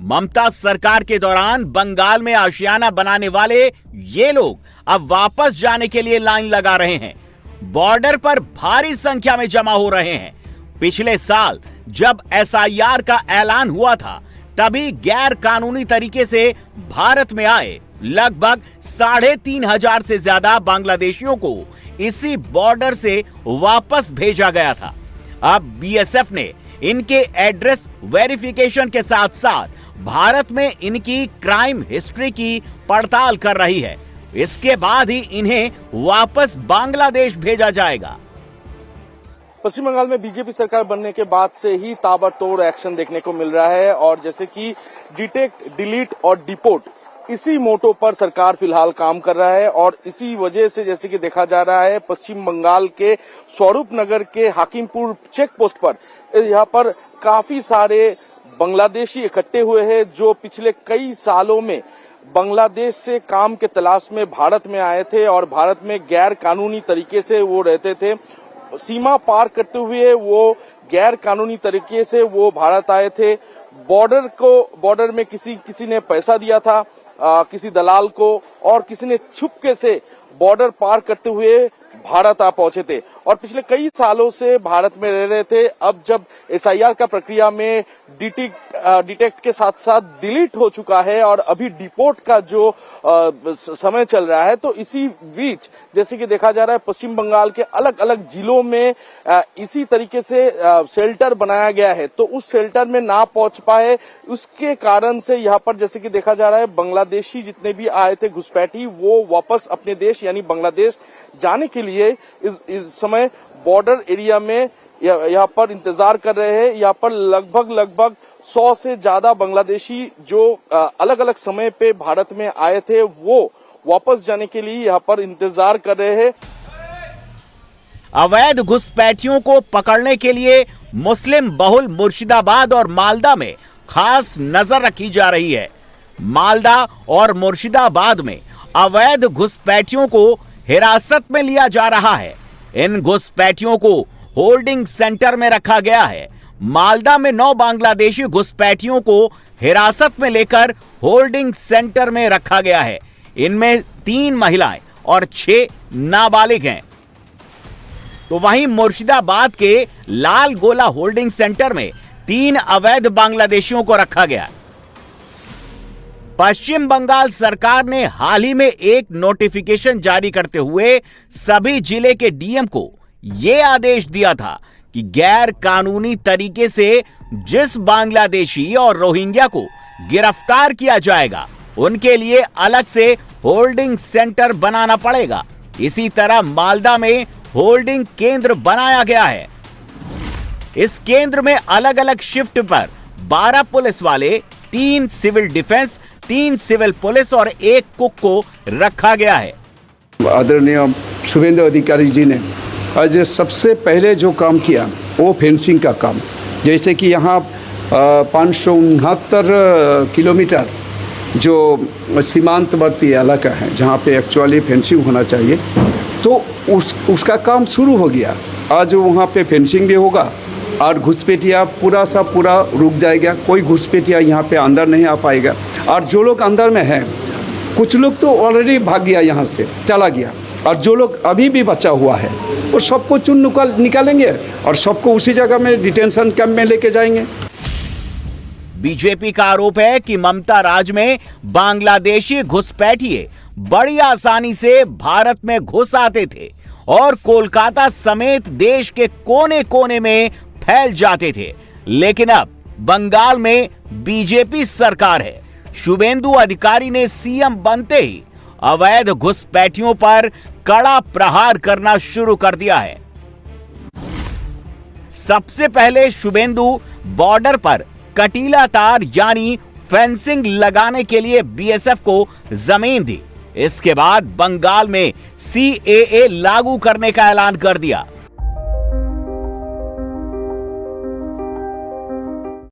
ममता सरकार के दौरान बंगाल में आशियाना बनाने वाले ये लोग अब वापस जाने के लिए लाइन लगा रहे हैं। बॉर्डर पर भारी संख्या में जमा हो रहे हैं। पिछले साल जब एसआईआर का ऐलान हुआ था, तभी गैर कानूनी तरीके से भारत में आए लगभग 3,500 से ज्यादा बांग्लादेशियों को इसी बॉर्डर से वापस भेजा गया था। अब बीएसएफ ने इनके एड्रेस वेरिफिकेशन के साथ साथ भारत में इनकी क्राइम हिस्ट्री की पड़ताल कर रही है। इसके बाद ही इन्हें वापस बांग्लादेश भेजा जाएगा। पश्चिम बंगाल में बीजेपी सरकार बनने के बाद से ही ताबड़तोड़ एक्शन देखने को मिल रहा है और जैसे कि डिटेक्ट, डिलीट और डिपोर्ट, इसी मोटो पर सरकार फिलहाल काम कर रहा है। और इसी वजह से जैसे कि देखा जा रहा है, पश्चिम बंगाल के स्वरूप नगर के हाकिमपुर चेक पोस्ट पर यहाँ पर काफी सारे बांग्लादेशी इकट्ठे हुए हैं जो पिछले कई सालों में बांग्लादेश से काम के तलाश में भारत में आए थे और भारत में गैर कानूनी तरीके से वो रहते थे। सीमा पार करते हुए वो गैर कानूनी तरीके से वो भारत आए थे। बॉर्डर में किसी ने पैसा दिया था, किसी दलाल को, और किसी ने छुपके से बॉर्डर पार करते हुए भारत आ पहुंचे थे और पिछले कई सालों से भारत में रह रहे थे। अब जब एसआईआर का प्रक्रिया में डिटेक्ट के साथ साथ डिलीट हो चुका है और अभी डिपोर्ट का जो समय चल रहा है, तो इसी बीच जैसे कि देखा जा रहा है पश्चिम बंगाल के अलग अलग जिलों में इसी तरीके से शेल्टर बनाया गया है। तो उस शेल्टर में ना पहुंच पाए, उसके कारण से यहाँ पर जैसे कि देखा जा रहा है बांग्लादेशी जितने भी आए थे घुसपैठी, वो वापस अपने देश यानी बांग्लादेश जाने के लिए इस समय बॉर्डर एरिया में यहाँ पर इंतजार कर रहे हैं। यहाँ पर लगभग 100 से ज्यादा बांग्लादेशी जो अलग अलग समय पे भारत में आए थे, वो वापस जाने के लिए यहाँ पर इंतजार कर रहे हैं। अवैध घुसपैठियों को पकड़ने के लिए मुस्लिम बहुल मुर्शिदाबाद और मालदा में खास नजर रखी जा रही है। मालदा और मुर्शिदाबाद में अवैध घुसपैठियों को हिरासत में लिया जा रहा है। इन घुसपैठियों को होल्डिंग सेंटर में रखा गया है। मालदा में 9 बांग्लादेशी घुसपैठियों को हिरासत में लेकर होल्डिंग सेंटर में रखा गया है। इनमें 3 महिलाएं और 6 नाबालिग हैं। तो वहीं मुर्शिदाबाद के लाल गोला होल्डिंग सेंटर में 3 अवैध बांग्लादेशियों को रखा गया। पश्चिम बंगाल सरकार ने हाल ही में एक नोटिफिकेशन जारी करते हुए सभी जिले के डीएम को यह आदेश दिया था कि गैर कानूनी तरीके से जिस बांग्लादेशी और रोहिंग्या को गिरफ्तार किया जाएगा, उनके लिए अलग से होल्डिंग सेंटर बनाना पड़ेगा। इसी तरह मालदा में होल्डिंग केंद्र बनाया गया है। इस केंद्र में अलग अलग शिफ्ट पर 12 पुलिस वाले, 3 सिविल डिफेंस, 3 सिविल पुलिस और 1 कुक को रखा गया है। आदरणीय शुभेंदु अधिकारी जी ने आज सबसे पहले जो काम किया वो फेंसिंग का काम। जैसे कि यहाँ 569 किलोमीटर जो सीमांतवर्ती इलाका है जहाँ पे एक्चुअली फेंसिंग होना चाहिए, तो उसका काम शुरू हो गया। आज वहाँ पे फेंसिंग भी होगा और घुसपैठिया पूरा रुक जाएगा। कोई घुसपैठिया यहाँ पे अंदर नहीं आ पाएगा। और जो लोग अंदर में हैं, कुछ लोग तो ऑलरेडी भाग गया, यहाँ से चला गया, और जो लोग अभी भी बचा हुआ है वो सबको निकालेंगे और सबको उसी जगह में डिटेंशन कैंप में लेके जाएंगे। बीजेपी का आरोप है कि ममता राज में बांग्लादेशी घुसपैठिए बड़ी आसानी से भारत में घुस आते थे और कोलकाता समेत देश के कोने कोने में फैल जाते थे। लेकिन अब बंगाल में बीजेपी सरकार है। शुभेंदु अधिकारी ने सीएम बनते ही अवैध घुसपैठियों पर कड़ा प्रहार करना शुरू कर दिया है। सबसे पहले शुभेंदु बॉर्डर पर कटीला तार यानी फेंसिंग लगाने के लिए बीएसएफ को जमीन दी। इसके बाद बंगाल में सीएए लागू करने का ऐलान कर दिया।